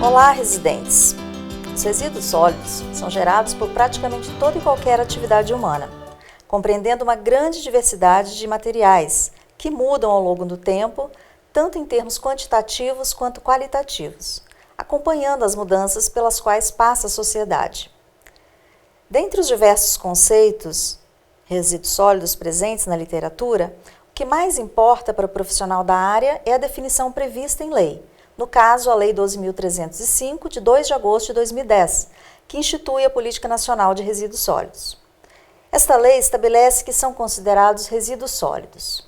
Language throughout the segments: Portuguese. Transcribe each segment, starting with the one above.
Olá, residentes! Os resíduos sólidos são gerados por praticamente toda e qualquer atividade humana, compreendendo uma grande diversidade de materiais que mudam ao longo do tempo, tanto em termos quantitativos quanto qualitativos, acompanhando as mudanças pelas quais passa a sociedade. Dentre os diversos conceitos, resíduos sólidos presentes na literatura, o que mais importa para o profissional da área é a definição prevista em lei, no caso a Lei 12.305, de 2 de agosto de 2010, que institui a Política Nacional de Resíduos Sólidos. Esta lei estabelece que são considerados resíduos sólidos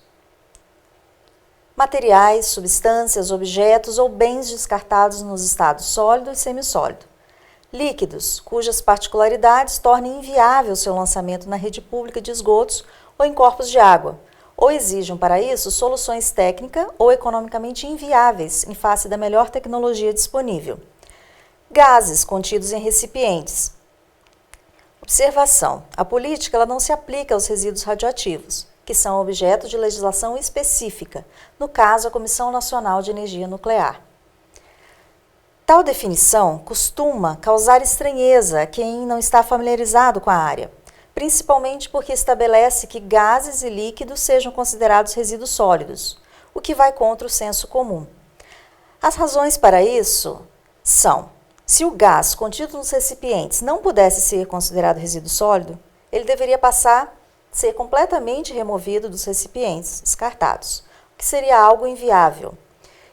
materiais, substâncias, objetos ou bens descartados nos estados sólido e semissólido. Líquidos, cujas particularidades tornem inviável seu lançamento na rede pública de esgotos ou em corpos de água, ou exijam para isso soluções técnicas ou economicamente inviáveis em face da melhor tecnologia disponível. Gases contidos em recipientes. Observação: a política ela não se aplica aos resíduos radioativos, que são objeto de legislação específica, no caso a Comissão Nacional de Energia Nuclear. Tal definição costuma causar estranheza a quem não está familiarizado com a área, principalmente porque estabelece que gases e líquidos sejam considerados resíduos sólidos, o que vai contra o senso comum. As razões para isso são: se o gás contido nos recipientes não pudesse ser considerado resíduo sólido, ele deveria passar a ser completamente removido dos recipientes descartados, o que seria algo inviável.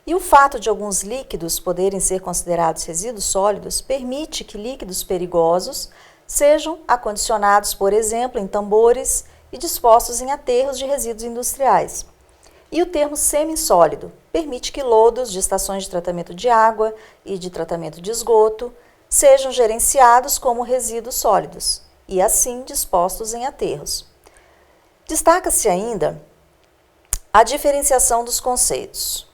E o fato de alguns líquidos poderem ser considerados resíduos sólidos permite que líquidos perigosos sejam acondicionados, por exemplo, em tambores e dispostos em aterros de resíduos industriais. E o termo semissólido permite que lodos de estações de tratamento de água e de tratamento de esgoto sejam gerenciados como resíduos sólidos e, assim, dispostos em aterros. Destaca-se ainda a diferenciação dos conceitos.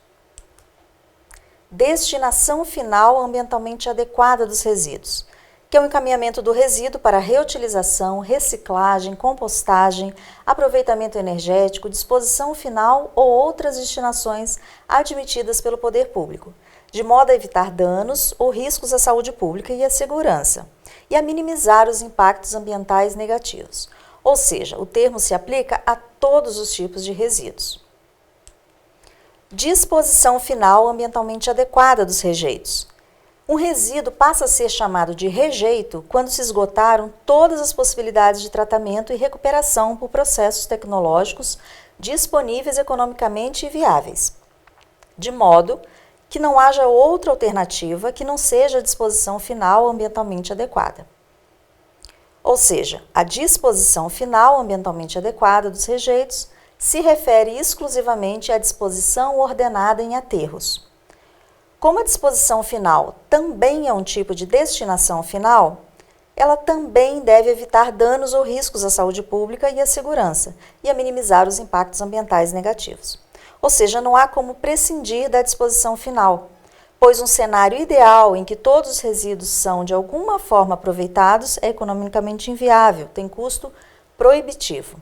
Destinação final ambientalmente adequada dos resíduos, que é o encaminhamento do resíduo para reutilização, reciclagem, compostagem, aproveitamento energético, disposição final ou outras destinações admitidas pelo poder público, de modo a evitar danos ou riscos à saúde pública e à segurança, e a minimizar os impactos ambientais negativos. Ou seja, o termo se aplica a todos os tipos de resíduos. Disposição final ambientalmente adequada dos rejeitos. Um resíduo passa a ser chamado de rejeito quando se esgotaram todas as possibilidades de tratamento e recuperação por processos tecnológicos disponíveis economicamente viáveis, de modo que não haja outra alternativa que não seja a disposição final ambientalmente adequada. Ou seja, a disposição final ambientalmente adequada dos rejeitos se refere exclusivamente à disposição ordenada em aterros. Como a disposição final também é um tipo de destinação final, ela também deve evitar danos ou riscos à saúde pública e à segurança e a minimizar os impactos ambientais negativos. Ou seja, não há como prescindir da disposição final, pois um cenário ideal em que todos os resíduos são de alguma forma aproveitados é economicamente inviável, tem custo proibitivo.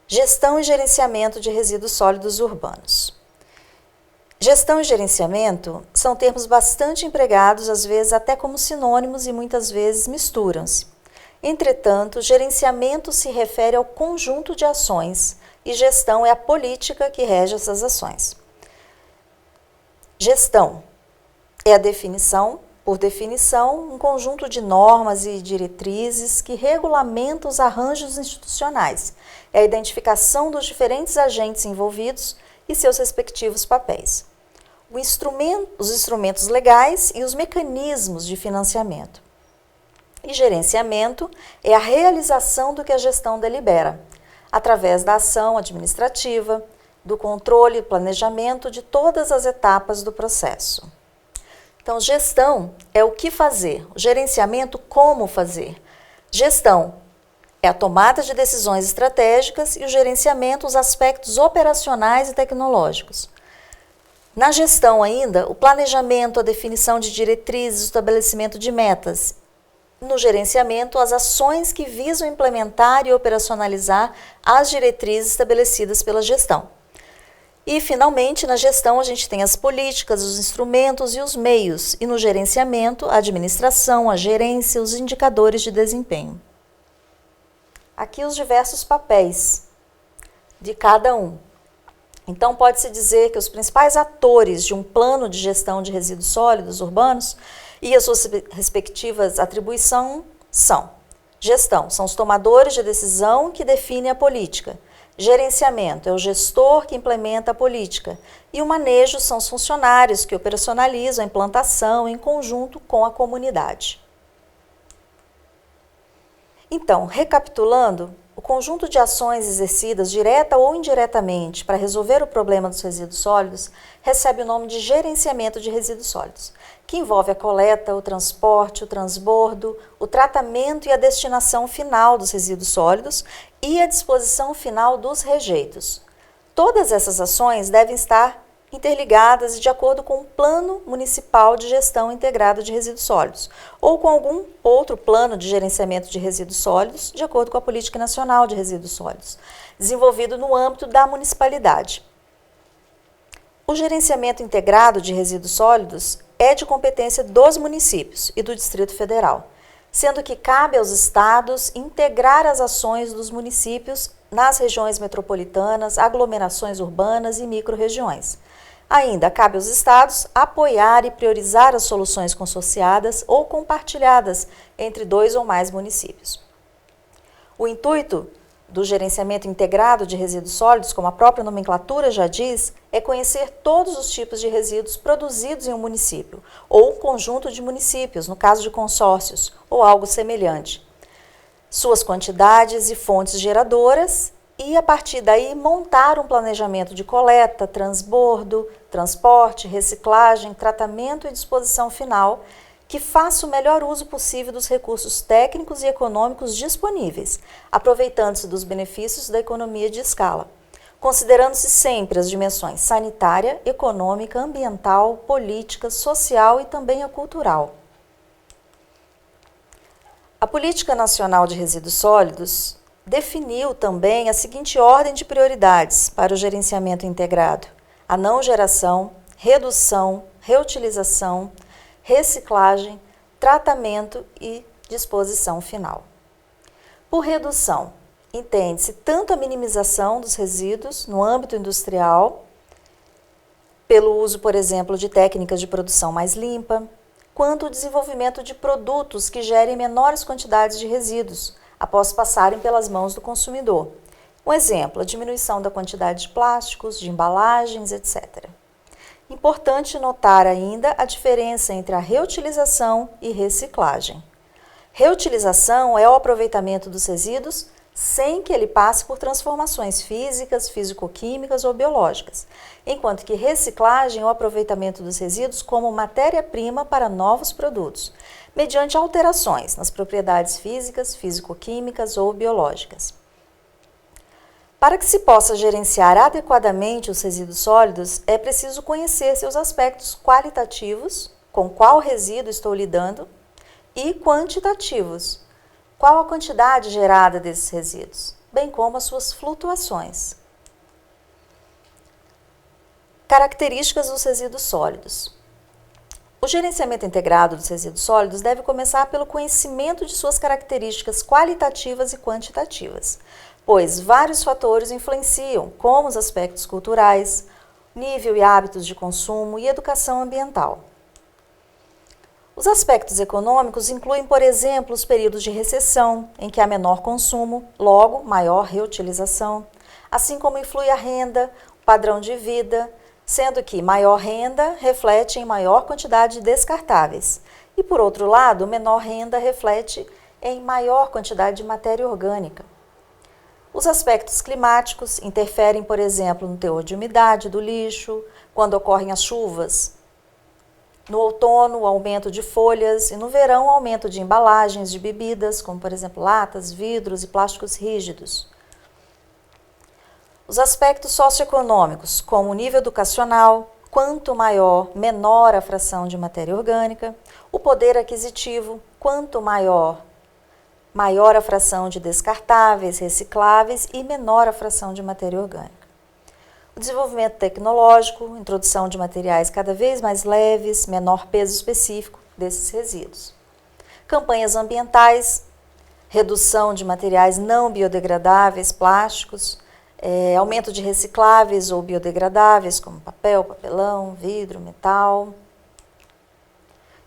Gestão e gerenciamento de resíduos sólidos urbanos. Gestão e gerenciamento são termos bastante empregados, às vezes até como sinônimos e muitas vezes misturam-se. Entretanto, gerenciamento se refere ao conjunto de ações e gestão é a política que rege essas ações. Gestão é a definição, por definição, um conjunto de normas e diretrizes que regulamentam os arranjos institucionais, é a identificação dos diferentes agentes envolvidos e seus respectivos papéis, os instrumentos legais e os mecanismos de financiamento. E gerenciamento é a realização do que a gestão delibera, através da ação administrativa, do controle e planejamento de todas as etapas do processo. Então, gestão é o que fazer, o gerenciamento, como fazer. Gestão é a tomada de decisões estratégicas e o gerenciamento, os aspectos operacionais e tecnológicos. Na gestão ainda, o planejamento, a definição de diretrizes, o estabelecimento de metas. No gerenciamento, as ações que visam implementar e operacionalizar as diretrizes estabelecidas pela gestão. E, finalmente, na gestão, a gente tem as políticas, os instrumentos e os meios. E no gerenciamento, a administração, a gerência, os indicadores de desempenho. Aqui os diversos papéis de cada um. Então, pode-se dizer que os principais atores de um plano de gestão de resíduos sólidos urbanos e as suas respectivas atribuições são: gestão, são os tomadores de decisão que definem a política. Gerenciamento, é o gestor que implementa a política. E o manejo são os funcionários que operacionalizam a implantação em conjunto com a comunidade. Então, recapitulando, o conjunto de ações exercidas direta ou indiretamente para resolver o problema dos resíduos sólidos recebe o nome de gerenciamento de resíduos sólidos, que envolve a coleta, o transporte, o transbordo, o tratamento e a destinação final dos resíduos sólidos e a disposição final dos rejeitos. Todas essas ações devem estar interligadas e de acordo com o Plano Municipal de Gestão Integrada de Resíduos Sólidos ou com algum outro plano de gerenciamento de resíduos sólidos, de acordo com a Política Nacional de Resíduos Sólidos, desenvolvido no âmbito da municipalidade. O gerenciamento integrado de resíduos sólidos é de competência dos municípios e do Distrito Federal, sendo que cabe aos estados integrar as ações dos municípios nas regiões metropolitanas, aglomerações urbanas e micro-regiões. Ainda cabe aos estados apoiar e priorizar as soluções consorciadas ou compartilhadas entre 2 ou mais municípios. O intuito do gerenciamento integrado de resíduos sólidos, como a própria nomenclatura já diz, é conhecer todos os tipos de resíduos produzidos em um município, ou um conjunto de municípios, no caso de consórcios, ou algo semelhante, suas quantidades e fontes geradoras, e a partir daí montar um planejamento de coleta, transbordo, transporte, reciclagem, tratamento e disposição final, que faça o melhor uso possível dos recursos técnicos e econômicos disponíveis, aproveitando-se dos benefícios da economia de escala, considerando-se sempre as dimensões sanitária, econômica, ambiental, política, social e também a cultural. A Política Nacional de Resíduos Sólidos definiu também a seguinte ordem de prioridades para o gerenciamento integrado: a não geração, redução, reutilização, reciclagem, tratamento e disposição final. Por redução, entende-se tanto a minimização dos resíduos no âmbito industrial, pelo uso, por exemplo, de técnicas de produção mais limpa, quanto o desenvolvimento de produtos que gerem menores quantidades de resíduos, após passarem pelas mãos do consumidor. Um exemplo, a diminuição da quantidade de plásticos, de embalagens, etc. Importante notar ainda a diferença entre a reutilização e reciclagem. Reutilização é o aproveitamento dos resíduos sem que ele passe por transformações físicas, físico-químicas ou biológicas, enquanto que reciclagem é o aproveitamento dos resíduos como matéria-prima para novos produtos, mediante alterações nas propriedades físicas, físico-químicas ou biológicas. Para que se possa gerenciar adequadamente os resíduos sólidos, é preciso conhecer seus aspectos qualitativos, com qual resíduo estou lidando, e quantitativos, qual a quantidade gerada desses resíduos, bem como as suas flutuações. Características dos resíduos sólidos. O gerenciamento integrado dos resíduos sólidos deve começar pelo conhecimento de suas características qualitativas e quantitativas, pois vários fatores influenciam, como os aspectos culturais, nível e hábitos de consumo e educação ambiental. Os aspectos econômicos incluem, por exemplo, os períodos de recessão, em que há menor consumo, logo maior reutilização, assim como influi a renda, o padrão de vida, sendo que maior renda reflete em maior quantidade de descartáveis e, por outro lado, menor renda reflete em maior quantidade de matéria orgânica. Os aspectos climáticos interferem, por exemplo, no teor de umidade do lixo, quando ocorrem as chuvas. No outono, o aumento de folhas e no verão, o aumento de embalagens de bebidas, como, por exemplo, latas, vidros e plásticos rígidos. Os aspectos socioeconômicos, como o nível educacional, quanto maior, menor a fração de matéria orgânica, o poder aquisitivo, quanto maior, maior a fração de descartáveis, recicláveis e menor a fração de matéria orgânica. O desenvolvimento tecnológico, introdução de materiais cada vez mais leves, menor peso específico desses resíduos. Campanhas ambientais, redução de materiais não biodegradáveis, plásticos, aumento de recicláveis ou biodegradáveis, como papel, papelão, vidro, metal.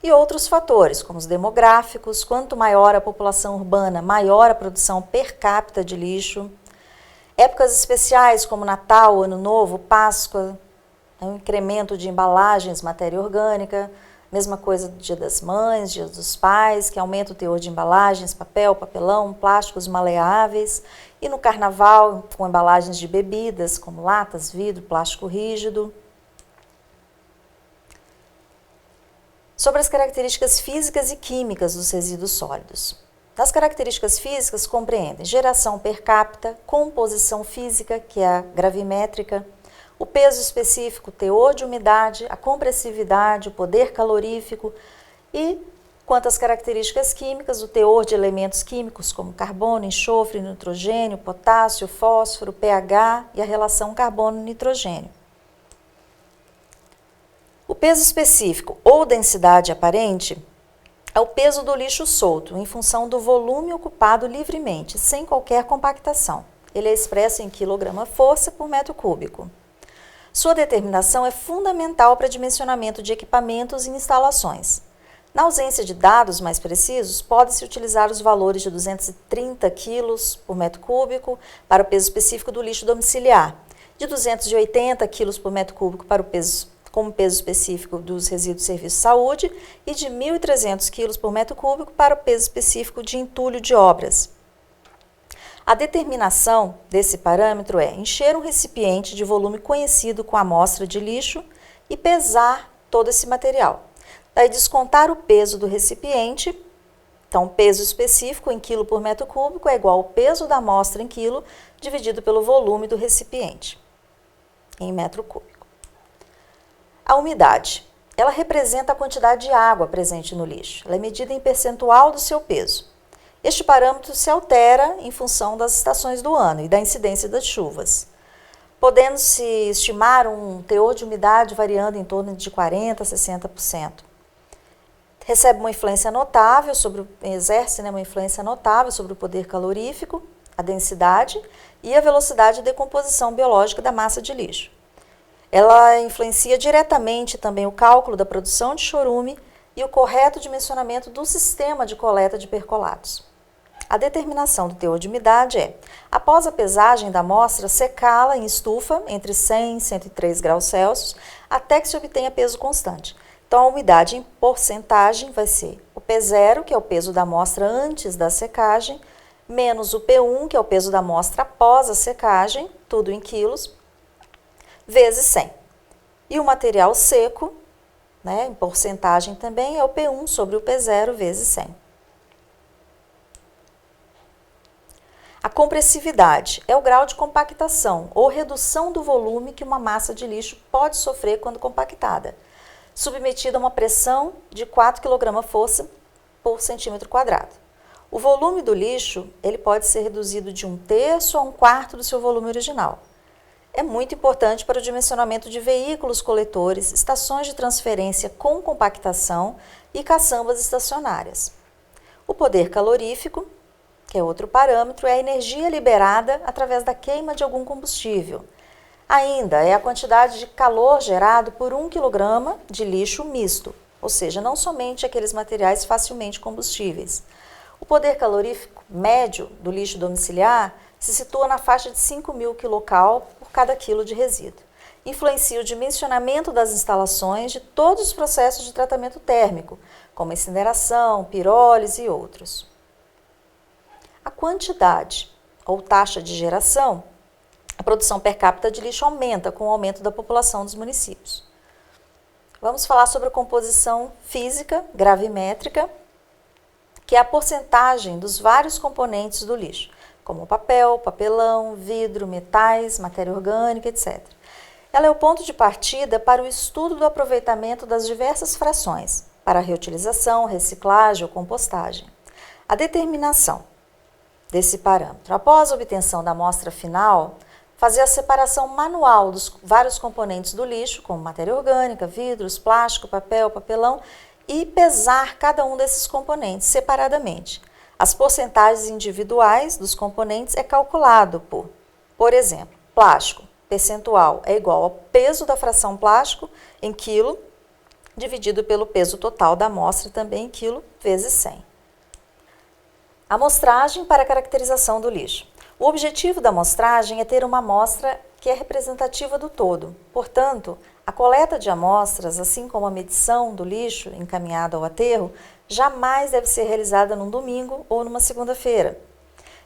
E outros fatores, como os demográficos, quanto maior a população urbana, maior a produção per capita de lixo. Épocas especiais como Natal, Ano Novo, Páscoa, um incremento de embalagens, matéria orgânica, mesma coisa do Dia das Mães, Dia dos Pais, que aumenta o teor de embalagens, papel, papelão, plásticos maleáveis. E no Carnaval, com embalagens de bebidas, como latas, vidro, plástico rígido. Sobre as características físicas e químicas dos resíduos sólidos. As características físicas compreendem geração per capita, composição física, que é a gravimétrica, o peso específico, o teor de umidade, a compressividade, o poder calorífico e, quanto às características químicas, o teor de elementos químicos como carbono, enxofre, nitrogênio, potássio, fósforo, pH e a relação carbono-nitrogênio. O peso específico ou densidade aparente é o peso do lixo solto, em função do volume ocupado livremente, sem qualquer compactação. Ele é expresso em quilograma-força por metro cúbico. Sua determinação é fundamental para dimensionamento de equipamentos e instalações. Na ausência de dados mais precisos, pode-se utilizar os valores de 230 kg por metro cúbico para o peso específico do lixo domiciliar, de 280 kg por metro cúbico para o peso como peso específico dos resíduos de serviço de saúde e de 1.300 kg por metro cúbico para o peso específico de entulho de obras. A determinação desse parâmetro é encher um recipiente de volume conhecido com a amostra de lixo e pesar todo esse material. Daí descontar o peso do recipiente, então o peso específico em quilo por metro cúbico é igual ao peso da amostra em quilo dividido pelo volume do recipiente em metro cúbico. A umidade, ela representa a quantidade de água presente no lixo. Ela é medida em percentual do seu peso. Este parâmetro se altera em função das estações do ano e da incidência das chuvas, podendo-se estimar um teor de umidade variando em torno de 40% a 60%. Recebe uma influência notável exerce uma influência notável sobre o poder calorífico, a densidade e a velocidade de decomposição biológica da massa de lixo. Ela influencia diretamente também o cálculo da produção de chorume e o correto dimensionamento do sistema de coleta de percolados. A determinação do teor de umidade é, após a pesagem da amostra, secá-la em estufa entre 100 e 103 graus Celsius até que se obtenha peso constante. Então, a umidade em porcentagem vai ser o P0, que é o peso da amostra antes da secagem, menos o P1, que é o peso da amostra após a secagem, tudo em quilos, vezes 100. E o material seco, em porcentagem também, é o P1 sobre o P0 vezes 100. A compressividade é o grau de compactação ou redução do volume que uma massa de lixo pode sofrer quando compactada, submetida a uma pressão de 4 kg/força por centímetro quadrado. O volume do lixo ele pode ser reduzido de 1/3 a 1/4 do seu volume original. É muito importante para o dimensionamento de veículos coletores, estações de transferência com compactação e caçambas estacionárias. O poder calorífico, que é outro parâmetro, é a energia liberada através da queima de algum combustível. Ainda é a quantidade de calor gerado por 1 kg de lixo misto, ou seja, não somente aqueles materiais facilmente combustíveis. O poder calorífico médio do lixo domiciliar se situa na faixa de 5.000 kcal por cada quilo de resíduo. Influencia o dimensionamento das instalações de todos os processos de tratamento térmico, como incineração, pirólise e outros. A quantidade ou taxa de geração, a produção per capita de lixo aumenta com o aumento da população dos municípios. Vamos falar sobre a composição física, gravimétrica, que é a porcentagem dos vários componentes do lixo, como papel, papelão, vidro, metais, matéria orgânica, etc. Ela é o ponto de partida para o estudo do aproveitamento das diversas frações, para a reutilização, reciclagem ou compostagem. A determinação desse parâmetro. Após a obtenção da amostra final, fazer a separação manual dos vários componentes do lixo, como matéria orgânica, vidros, plástico, papel, papelão, e pesar cada um desses componentes separadamente. As porcentagens individuais dos componentes é calculado por exemplo, plástico, percentual é igual ao peso da fração plástico em quilo, dividido pelo peso total da amostra, também em quilo, vezes 100. Amostragem para a caracterização do lixo. O objetivo da amostragem é ter uma amostra que é representativa do todo. Portanto, a coleta de amostras, assim como a medição do lixo encaminhado ao aterro, jamais deve ser realizada num domingo ou numa segunda-feira.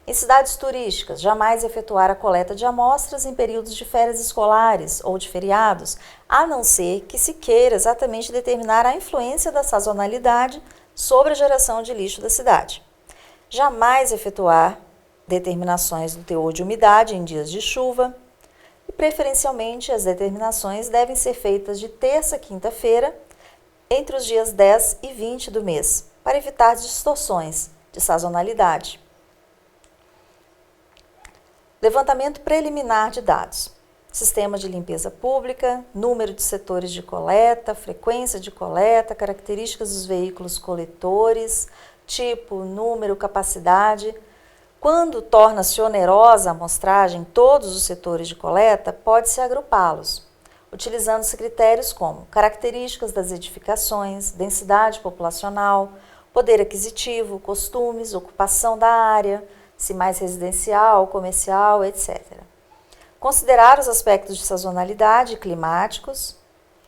Em cidades turísticas, jamais efetuar a coleta de amostras em períodos de férias escolares ou de feriados, a não ser que se queira exatamente determinar a influência da sazonalidade sobre a geração de lixo da cidade. Jamais efetuar determinações do teor de umidade em dias de chuva e, preferencialmente, as determinações devem ser feitas de terça a quinta-feira, entre os dias 10 e 20 do mês, para evitar distorções de sazonalidade. Levantamento preliminar de dados. Sistema de limpeza pública, número de setores de coleta, frequência de coleta, características dos veículos coletores, tipo, número, capacidade. Quando torna-se onerosa a amostragem em todos os setores de coleta, pode-se agrupá-los, utilizando-se critérios como características das edificações, densidade populacional, poder aquisitivo, costumes, ocupação da área, se mais residencial, comercial, etc. Considerar os aspectos de sazonalidade e climáticos,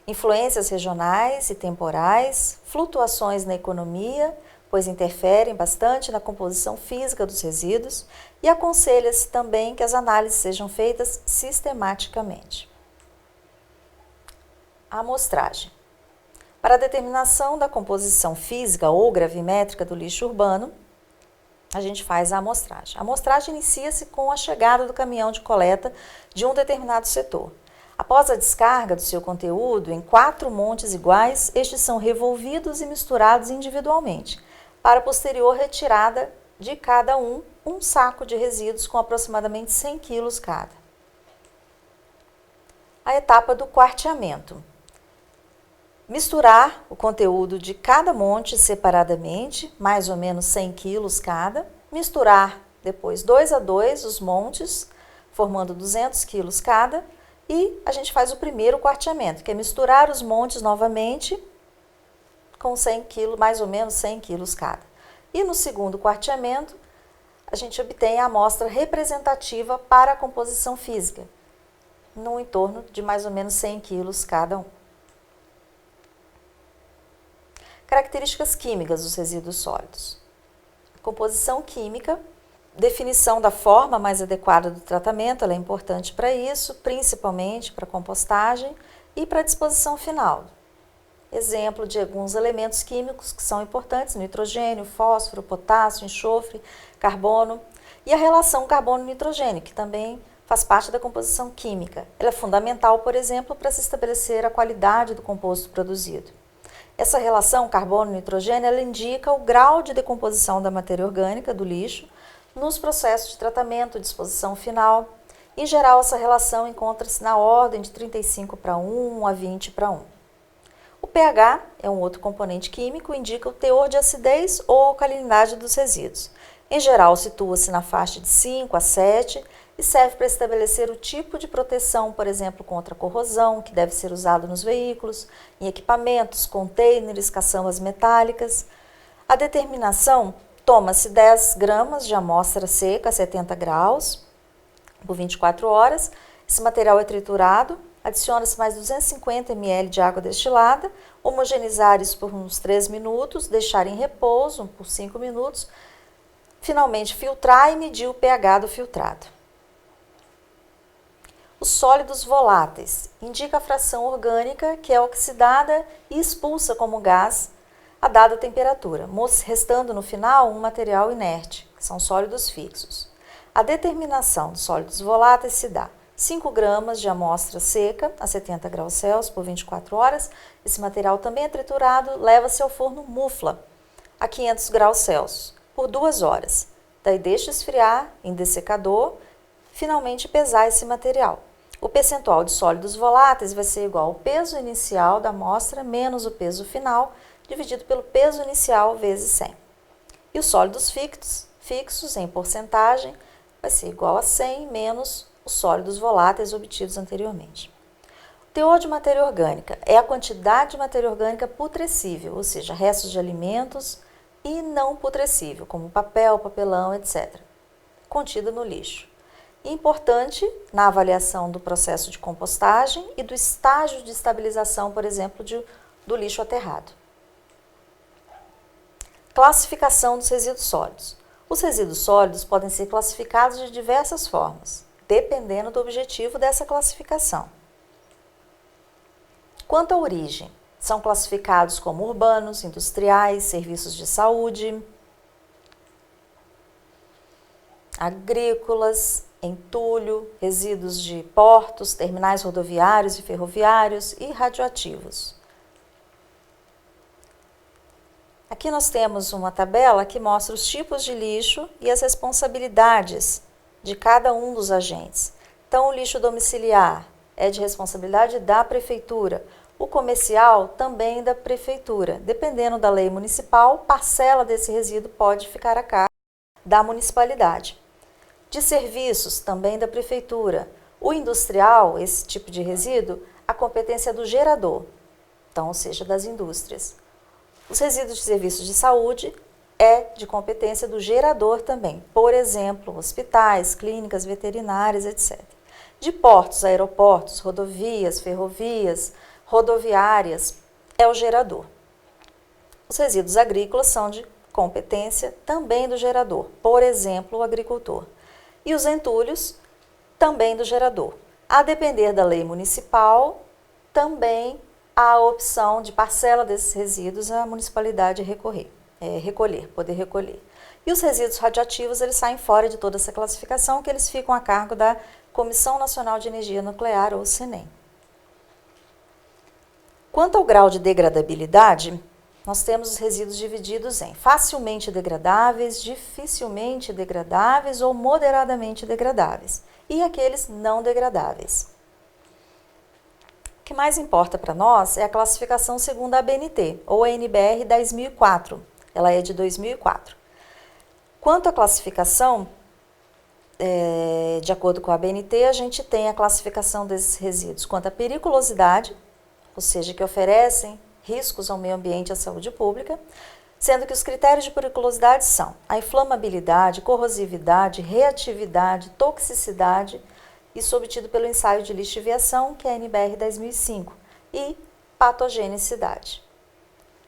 influências regionais e temporais, flutuações na economia, pois interferem bastante na composição física dos resíduos, e aconselha-se também que as análises sejam feitas sistematicamente. A amostragem. Para a determinação da composição física ou gravimétrica do lixo urbano, a gente faz a amostragem. A amostragem inicia-se com a chegada do caminhão de coleta de um determinado setor. Após a descarga do seu conteúdo em 4 montes iguais, estes são revolvidos e misturados individualmente, para posterior retirada de cada um saco de resíduos com aproximadamente 100 kg cada. A etapa do quarteamento. Misturar o conteúdo de cada monte separadamente, mais ou menos 100 kg cada. Misturar depois 2 a 2 os montes, formando 200 kg cada. E a gente faz o primeiro quarteamento, que é misturar os montes novamente com 100 kg, mais ou menos 100 kg cada. E no segundo quarteamento, a gente obtém a amostra representativa para a composição física, no entorno de mais ou menos 100 kg cada um. Características químicas dos resíduos sólidos. Composição química, definição da forma mais adequada do tratamento, ela é importante para isso, principalmente para a compostagem e para a disposição final. Exemplo de alguns elementos químicos que são importantes: nitrogênio, fósforo, potássio, enxofre, carbono. E a relação carbono-nitrogênio, que também faz parte da composição química. Ela é fundamental, por exemplo, para se estabelecer a qualidade do composto produzido. Essa relação carbono-nitrogênio, ela indica o grau de decomposição da matéria orgânica do lixo nos processos de tratamento e disposição final. Em geral, essa relação encontra-se na ordem de 35:1 a 20:1. O pH é um outro componente químico, indica o teor de acidez ou alcalinidade dos resíduos. Em geral, situa-se na faixa de 5 a 7 e serve para estabelecer o tipo de proteção, por exemplo, contra a corrosão, que deve ser usado nos veículos, em equipamentos, contêineres, caçambas metálicas. A determinação: toma-se 10 gramas de amostra seca a 70 graus por 24 horas. Esse material é triturado, adiciona-se mais 250 ml de água destilada, homogeneizar isso por uns 3 minutos, deixar em repouso por 5 minutos, finalmente filtrar e medir o pH do filtrado. Os sólidos voláteis indica a fração orgânica que é oxidada e expulsa como gás a dada temperatura, restando no final um material inerte, que são sólidos fixos. A determinação dos sólidos voláteis se dá 5 gramas de amostra seca a 70 graus Celsius por 24 horas. Esse material também é triturado, leva-se ao forno mufla a 500 graus Celsius por 2 horas. Daí deixa esfriar em dessecador finalmente pesar esse material. O percentual de sólidos voláteis vai ser igual ao peso inicial da amostra menos o peso final, dividido pelo peso inicial vezes 100. E os sólidos fixos em porcentagem vai ser igual a 100 menos os sólidos voláteis obtidos anteriormente. O teor de matéria orgânica é a quantidade de matéria orgânica putrescível, ou seja, restos de alimentos e não putrescível, como papel, papelão, etc., contida no lixo. Importante na avaliação do processo de compostagem e do estágio de estabilização, por exemplo, do lixo aterrado. Classificação dos resíduos sólidos. Os resíduos sólidos podem ser classificados de diversas formas, dependendo do objetivo dessa classificação. Quanto à origem, são classificados como urbanos, industriais, serviços de saúde, agrícolas, entulho, resíduos de portos, terminais rodoviários e ferroviários e radioativos. Aqui nós temos uma tabela que mostra os tipos de lixo e as responsabilidades de cada um dos agentes. Então, o lixo domiciliar é de responsabilidade da prefeitura, o comercial também da prefeitura. Dependendo da lei municipal, parcela desse resíduo pode ficar a cargo da municipalidade. De serviços, também da prefeitura. O industrial, esse tipo de resíduo, a competência é do gerador, então, ou seja, das indústrias. Os resíduos de serviços de saúde é de competência do gerador também, por exemplo, hospitais, clínicas veterinárias, etc. De portos, aeroportos, rodovias, ferrovias, rodoviárias, é o gerador. Os resíduos agrícolas são de competência também do gerador, por exemplo, o agricultor. E os entulhos, também do gerador. A depender da lei municipal, também há a opção de parcela desses resíduos a municipalidade poder recolher. E os resíduos radioativos, eles saem fora de toda essa classificação, que eles ficam a cargo da Comissão Nacional de Energia Nuclear, ou CNEM. Quanto ao grau de degradabilidade, nós temos os resíduos divididos em facilmente degradáveis, dificilmente degradáveis ou moderadamente degradáveis, e aqueles não degradáveis. O que mais importa para nós é a classificação segundo a ABNT, ou a NBR 10004. Ela é de 2004. Quanto à classificação, de acordo com a ABNT, a gente tem a classificação desses resíduos quanto à periculosidade, ou seja, que oferecem riscos ao meio ambiente e à saúde pública, sendo que os critérios de periculosidade são a inflamabilidade, corrosividade, reatividade, toxicidade, isso obtido pelo ensaio de lixiviação, que é a NBR 10005, e patogenicidade.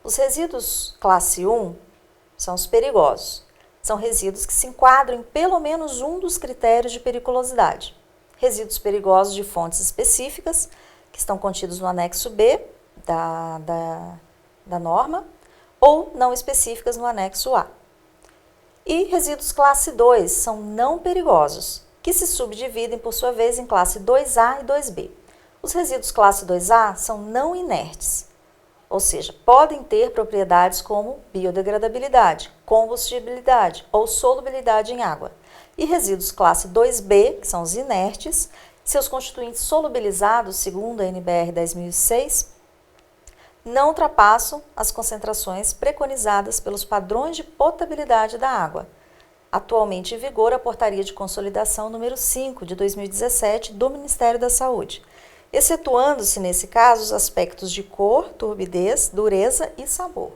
Os resíduos classe 1 são os perigosos. São resíduos que se enquadram em pelo menos um dos critérios de periculosidade. Resíduos perigosos de fontes específicas, que estão contidos no anexo B da norma, ou não específicas no anexo A. E resíduos classe 2 são não perigosos, que se subdividem, por sua vez, em classe 2A e 2B. Os resíduos classe 2A são não inertes, ou seja, podem ter propriedades como biodegradabilidade, combustibilidade ou solubilidade em água. E resíduos classe 2B, que são os inertes, seus constituintes solubilizados, segundo a NBR 10006, não ultrapassam as concentrações preconizadas pelos padrões de potabilidade da água. Atualmente em vigor a Portaria de Consolidação número 5 de 2017 do Ministério da Saúde, excetuando-se nesse caso os aspectos de cor, turbidez, dureza e sabor.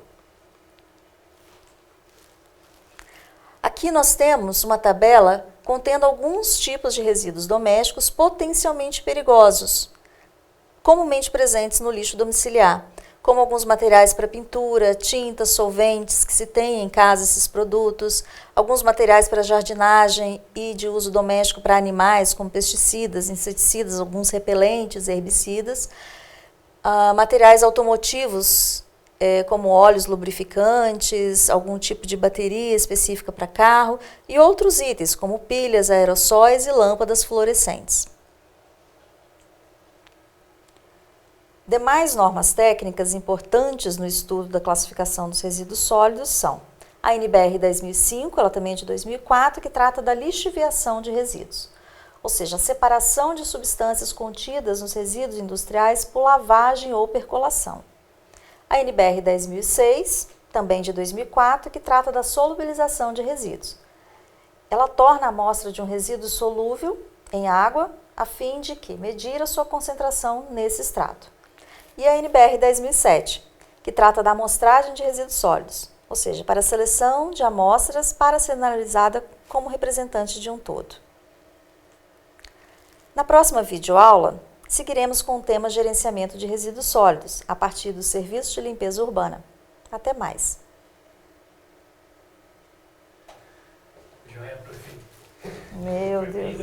Aqui nós temos uma tabela contendo alguns tipos de resíduos domésticos potencialmente perigosos, comumente presentes no lixo domiciliar, como alguns materiais para pintura, tintas, solventes, que se tem em casa esses produtos, alguns materiais para jardinagem e de uso doméstico para animais, como pesticidas, inseticidas, alguns repelentes, herbicidas, materiais automotivos, como óleos lubrificantes, algum tipo de bateria específica para carro e outros itens, como pilhas, aerossóis e lâmpadas fluorescentes. Demais normas técnicas importantes no estudo da classificação dos resíduos sólidos são a NBR 10005, ela também é de 2004, que trata da lixiviação de resíduos. ou seja, a separação de substâncias contidas nos resíduos industriais por lavagem ou percolação. A NBR 10.006, também de 2004, que trata da solubilização de resíduos. Ela torna a amostra de um resíduo solúvel em água, a fim de que medir a sua concentração nesse extrato. E a NBR 10.007, que trata da amostragem de resíduos sólidos, ou seja, para a seleção de amostras para ser analisada como representante de um todo. Na próxima videoaula, seguiremos com o tema gerenciamento de resíduos sólidos, a partir dos serviços de limpeza urbana. Até mais! Joia, prof. Meu Deus!